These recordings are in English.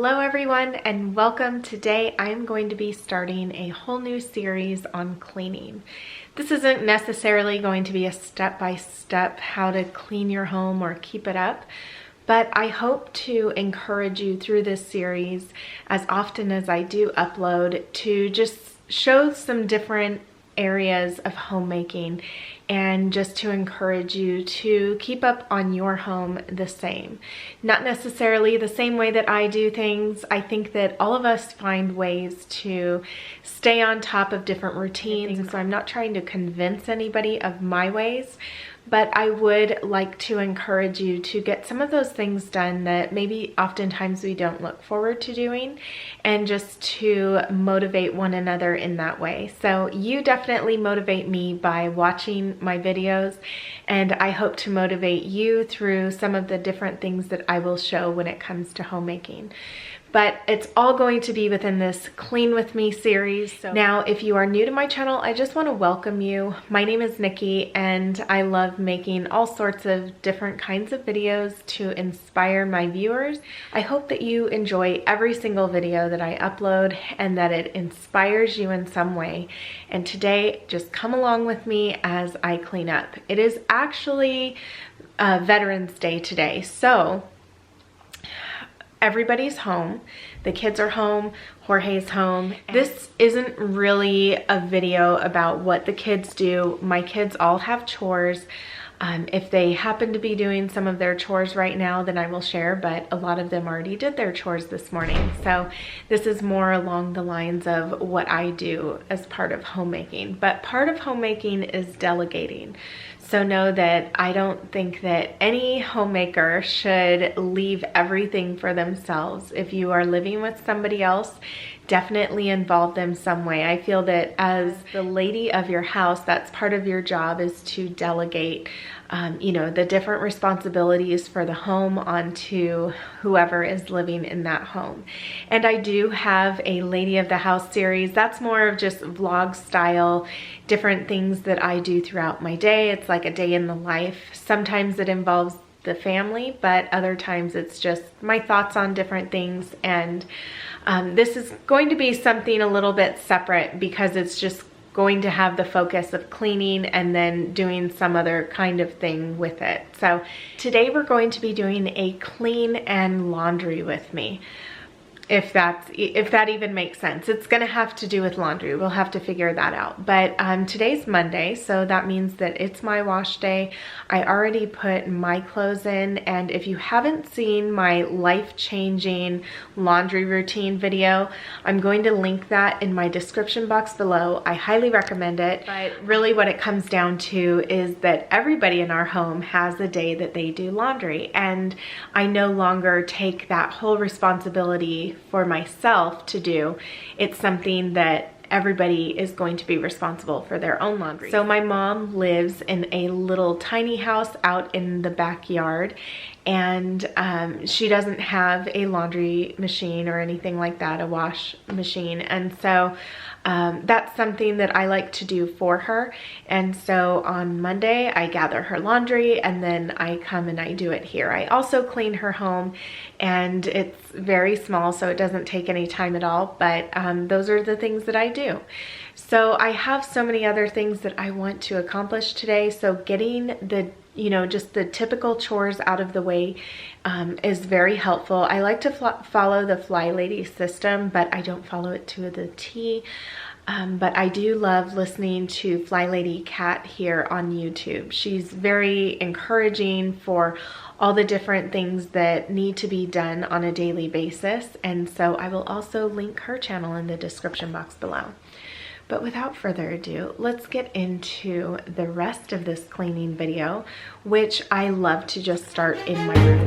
Hello everyone and welcome. Today I'm going to be starting a whole new series on cleaning. This isn't necessarily going to be a step-by-step how to clean your home or keep it up, but I hope to encourage you through this series as often as I do upload to just show some different areas of homemaking and just to encourage you to keep up on your home the same. Not necessarily the same way that I do things. I think that all of us find ways to stay on top of different routines, so I'm not trying to convince anybody of my ways, but I would like to encourage you to get some of those things done that maybe oftentimes we don't look forward to doing, and just to motivate one another in that way. So you definitely motivate me by watching my videos, and I hope to motivate you through some of the different things that I will show when it comes to homemaking. But it's all going to be within this Clean With Me series. So now, if you are new to my channel, I just want to welcome you. My name is Nikki, and I love making all sorts of different kinds of videos to inspire my viewers. I hope that you enjoy every single video that I upload and that it inspires you in some way. And today, just come along with me as I clean up. It is actually Veterans Day today, so everybody's home. The kids are home, Jorge's home. This isn't really a video about what the kids do. My kids all have chores. If they happen to be doing some of their chores right now, then I will share, but a lot of them already did their chores this morning. So this is more along the lines of what I do as part of homemaking. But part of homemaking is delegating. So know that I don't think that any homemaker should leave everything for themselves. If you are living with somebody else, definitely involve them some way. I feel that as the lady of your house, that's part of your job, is to delegate the different responsibilities for the home onto whoever is living in that home. And I do have a Lady of the House series. That's more of just vlog style, different things that I do throughout my day. It's like a day in the life. Sometimes it involves the family, but other times it's just my thoughts on different things. And this is going to be something a little bit separate because it's just going to have the focus of cleaning and then doing some other kind of thing with it. So today we're going to be doing a clean and laundry with me. If that even makes sense. It's gonna have to do with laundry. We'll have to figure that out. But today's Monday, so that means that it's my wash day. I already put my clothes in, and if you haven't seen my life-changing laundry routine video, I'm going to link that in my description box below. I highly recommend it. But really what it comes down to is that everybody in our home has a day that they do laundry, and I no longer take that whole responsibility for myself to do. It's something that everybody is going to be responsible for their own laundry. So my mom lives in a little tiny house out in the backyard, and she doesn't have a laundry machine or anything like that, a wash machine. And so that's something that I like to do for her. And so on Monday, I gather her laundry and then I come and I do it here. I also clean her home, and it's very small, so it doesn't take any time at all, but those are the things that I do. So I have so many other things that I want to accomplish today. So getting the just the typical chores out of the way is very helpful. I like to follow the Fly Lady system, but I don't follow it to the T. But I do love listening to Fly Lady Cat here on YouTube. She's very encouraging for all the different things that need to be done on a daily basis. And so I will also link her channel in the description box below. But without further ado, let's get into the rest of this cleaning video, which I love to just start in my room.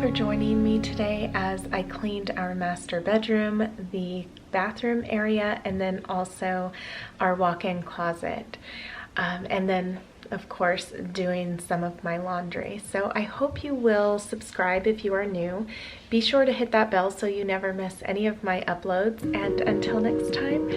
for joining me today as I cleaned our master bedroom, the bathroom area, and then also our walk-in closet. And then of course doing some of my laundry. So I hope you will subscribe if you are new. Be sure to hit that bell so you never miss any of my uploads, and until next time,